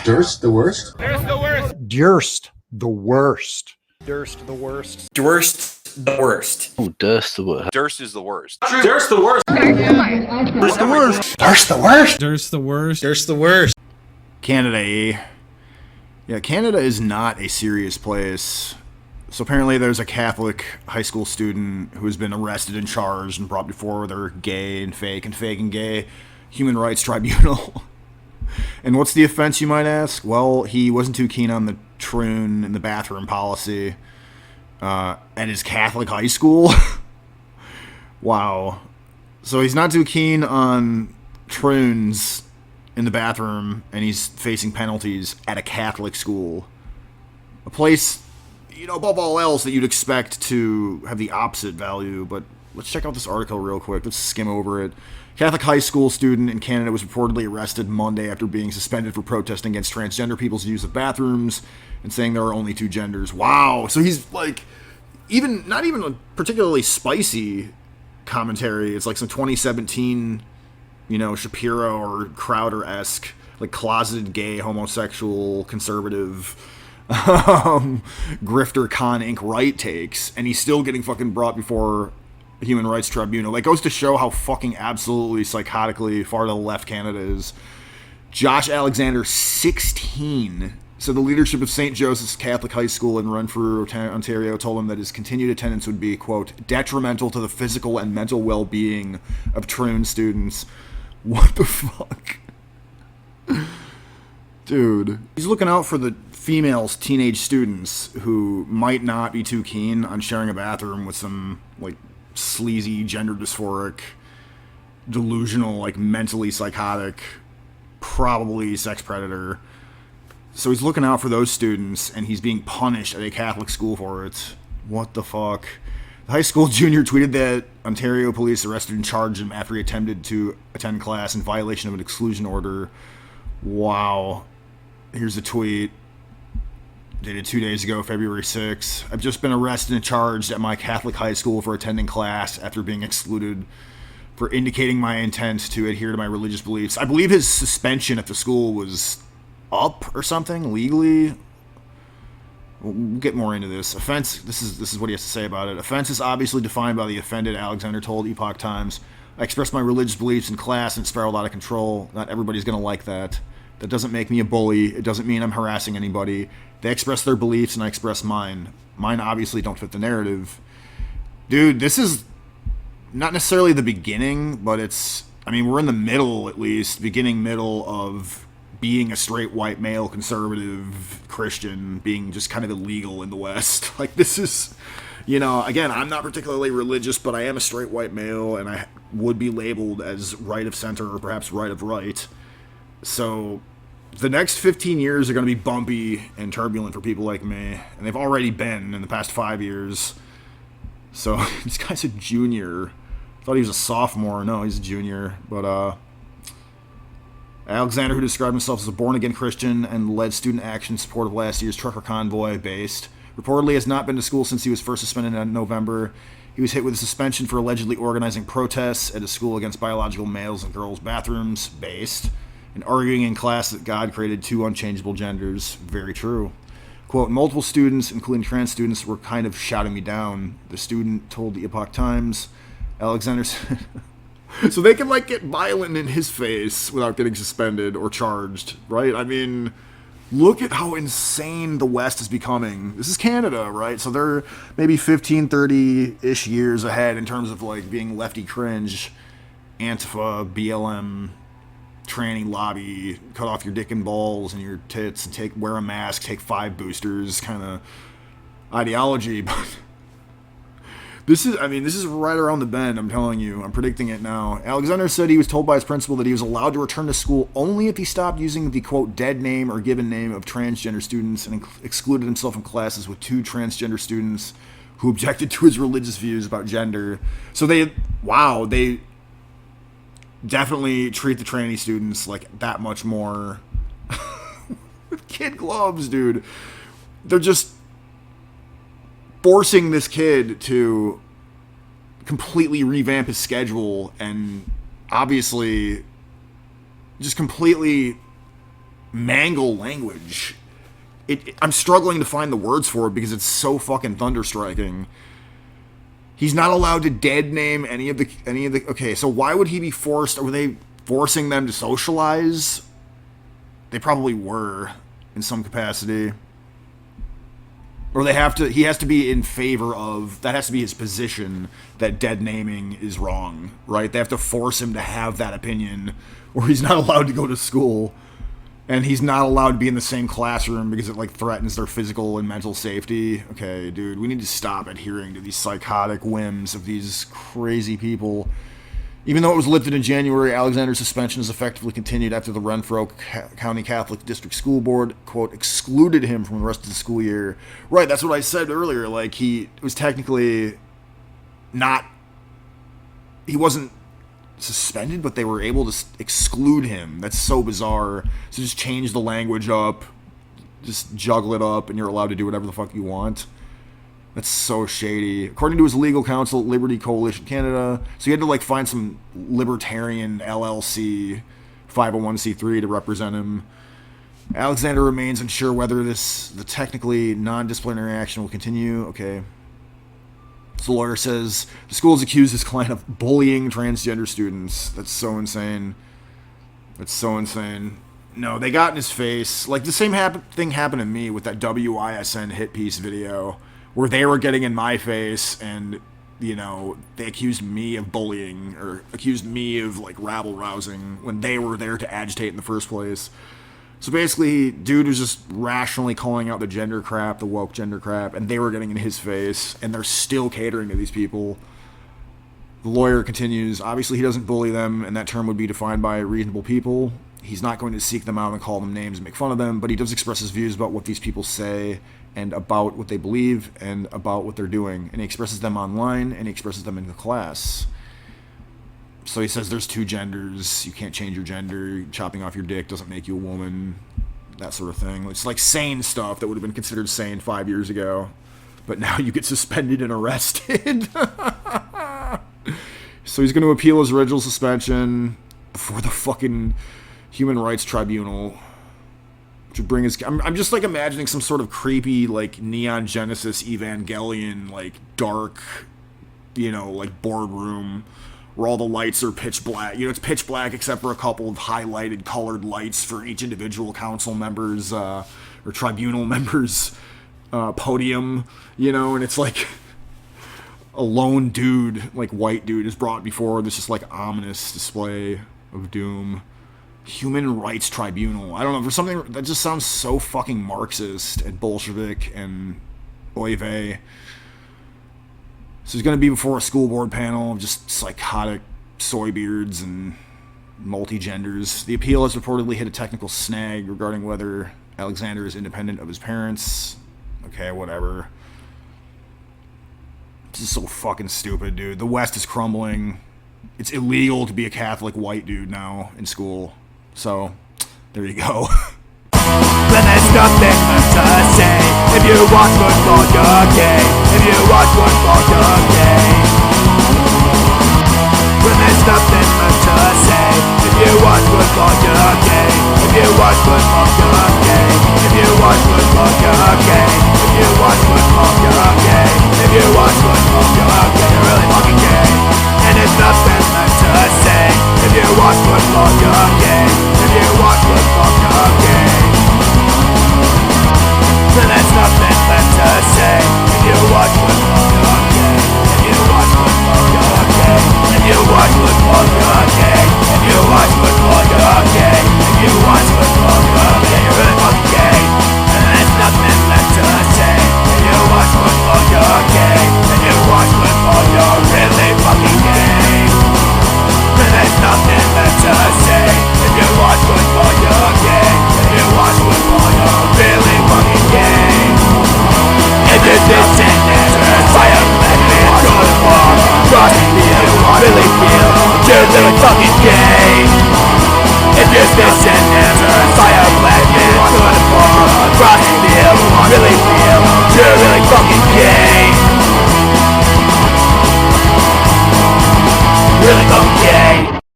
Durst the worst? Durst the worst. Durst the worst. Durst the worst. Durst the worst. Oh, Durst the worst. Durst is the worst. Durst the worst. Durst the worst. Durst the worst? Durst the worst. Durst the worst. Canada, eh? Yeah, Canada is not a serious place. So apparently there's a Catholic high school student who has been arrested and charged and brought before their gay and fake and gay human rights tribunal. And what's the offense, you might ask? Well, he wasn't too keen on the troon in the bathroom policy at his Catholic high school. Wow. So he's not too keen on troons in the bathroom, and he's facing penalties at a Catholic school. A place, you know, above all else, that you'd expect to have the opposite value. But let's check out this article real quick. Let's skim over it. Catholic high school student in Canada was reportedly arrested Monday after being suspended for protesting against transgender people's use of bathrooms and saying there are only two genders. Wow. So he's like, not even a particularly spicy commentary. It's like some 2017, you know, Shapiro or Crowder-esque, like closeted gay, homosexual, conservative, grifter con Inc. right takes, and he's still getting fucking brought before a human rights tribunal. That goes to show how fucking absolutely psychotically far to the left Canada is. Josh Alexander, 16. So the leadership of St. Joseph's Catholic High School in Renfrew, Ontario, told him that his continued attendance would be, quote, detrimental to the physical and mental well-being of troon students. What the fuck? Dude. He's looking out for the females, teenage students, who might not be too keen on sharing a bathroom with some, like, sleazy, gender dysphoric, delusional, like, mentally psychotic, probably sex predator. So he's looking out for those students, and he's being punished at a Catholic school for it. What the fuck? The high school junior tweeted that Ontario police arrested and charged him after he attempted to attend class in violation of an exclusion order. Wow. Here's a tweet dated 2 days ago, February 6th. I've just been arrested and charged at my Catholic high school for attending class after being excluded for indicating my intent to adhere to my religious beliefs. I believe his suspension at the school was up or something legally. We'll get more into this. Offense, this is what he has to say about it. Offense is obviously defined by the offended, Alexander told Epoch Times. I expressed my religious beliefs in class and it spiraled out of control. Not everybody's going to like that. That doesn't make me a bully. It doesn't mean I'm harassing anybody. They express their beliefs and I express mine. Mine obviously don't fit the narrative. Dude, this is not necessarily the beginning, but it's, I mean, we're in the middle, at least, beginning middle of being a straight white male conservative Christian being just kind of illegal in the West. Like, this is, you know, again, I'm not particularly religious, but I am a straight white male and I would be labeled as right of center or perhaps right of right. So the next 15 years are going to be bumpy and turbulent for people like me, and they've already been in the past 5 years. So this guy's a junior. I thought he was a sophomore. No, he's a junior. But Alexander, who described himself as a born-again Christian and led student action in support of last year's trucker convoy based, reportedly has not been to school since he was first suspended in November. He was hit with a suspension for allegedly organizing protests at a school against biological males and girls' bathrooms based, and arguing in class that God created two unchangeable genders. Very true. Quote, multiple students, including trans students, were kind of shouting me down, the student told the Epoch Times. Alexander said, so they can, like, get violent in his face without getting suspended or charged, right? I mean, look at how insane the West is becoming. This is Canada, right? So they're maybe 15, 30-ish years ahead in terms of, like, being lefty cringe, Antifa, BLM, tranny lobby, cut off your dick and balls and your tits and wear a mask, take 5 boosters kind of ideology. But this is right around the bend, I'm telling you. I'm predicting it now. Alexander said he was told by his principal that he was allowed to return to school only if he stopped using the, quote, dead name or given name of transgender students, and excluded himself from classes with 2 transgender students who objected to his religious views about gender. So they definitely treat the tranny students like that much more. Kid gloves, dude. They're just forcing this kid to completely revamp his schedule and obviously just completely mangle language. I'm struggling to find the words for it because it's so fucking thunderstriking. He's not allowed to dead name any of the. Okay, so why would he be forced? Were they forcing them to socialize? They probably were in some capacity. Or they have to. He has to be in favor of. That has to be his position that dead naming is wrong, right? They have to force him to have that opinion, or he's not allowed to go to school. And he's not allowed to be in the same classroom because it, like, threatens their physical and mental safety. Okay, dude, we need to stop adhering to these psychotic whims of these crazy people. Even though it was lifted in January, Alexander's suspension is effectively continued after the Renfrew County Catholic District School Board, quote, excluded him from the rest of the school year. Right, that's what I said earlier. Like, he was technically not... He wasn't suspended, but they were able to exclude him. That's so bizarre. So just change the language up, just juggle it up, and you're allowed to do whatever the fuck you want. That's so shady. According to his legal counsel at Liberty Coalition Canada, so he had to, like, find some libertarian LLC 501c3 to represent him. Alexander remains unsure whether the technically non-disciplinary action will continue. Okay. So the lawyer says the school has accused his client of bullying transgender students. That's so insane. That's so insane. No, they got in his face. Like, the same thing happened to me with that WISN hit piece video, where they were getting in my face and, you know, they accused me of bullying, or accused me of, like, rabble-rousing when they were there to agitate in the first place. So basically, dude was just rationally calling out the gender crap, the woke gender crap, and they were getting in his face, and they're still catering to these people. The lawyer continues, obviously he doesn't bully them, and that term would be defined by reasonable people. He's not going to seek them out and call them names and make fun of them, but he does express his views about what these people say, and about what they believe, and about what they're doing. And he expresses them online, and he expresses them in the class. So he says there's two genders, you can't change your gender, chopping off your dick doesn't make you a woman, that sort of thing. It's like sane stuff that would have been considered sane 5 years ago, but now you get suspended and arrested. So he's going to appeal his original suspension before the fucking Human Rights Tribunal, which would bring his... I'm just, like, imagining some sort of creepy, like, Neon Genesis Evangelion, like, dark, you know, like, boardroom where all the lights are pitch black. You know, it's pitch black except for a couple of highlighted colored lights for each individual council members, or tribunal members' podium, you know, and it's like a lone dude, like white dude, is brought before this just, like, ominous display of doom. Human Rights Tribunal. I don't know, for something that just sounds so fucking Marxist and Bolshevik and oy vey. So he's going to be before a school board panel of just psychotic soybeards and multi-genders. The appeal has reportedly hit a technical snag regarding whether Alexander is independent of his parents. Okay, whatever. This is so fucking stupid, dude. The West is crumbling. It's illegal to be a Catholic white dude now in school. So, there you go. Then there's nothing left to say. If you watch football, you're gay. If you watch football, you're gay. When there's nothing left to say. If you watch football, you're gay. If you watch football, you're gay. If you watch football, you're gay. If you watch football, you're gay. If you watch football, you're gay. You're really fucking gay. And there's nothing left to say. If you watch football, you're gay. If you watch football, you're gay. Then there's nothing left to say. If you watch football, you're gay. If you watch football, you're gay. If you watch football, you're gay. If you watch football, you're gay. If you watch football, you're gay. You're really fucking gay. And there's nothing left to say. If you watch football, you're gay. If you watch football, you're really fucking gay. And there's nothing left to say. If you watch football, you're gay. If you watch football, you're really fucking gay. If you're disinterested by a lesbian good for trust me, you really feel you're really fucking gay. If you're disinterested by a lesbian good for trust me, you really feel you're really fucking gay. Really fucking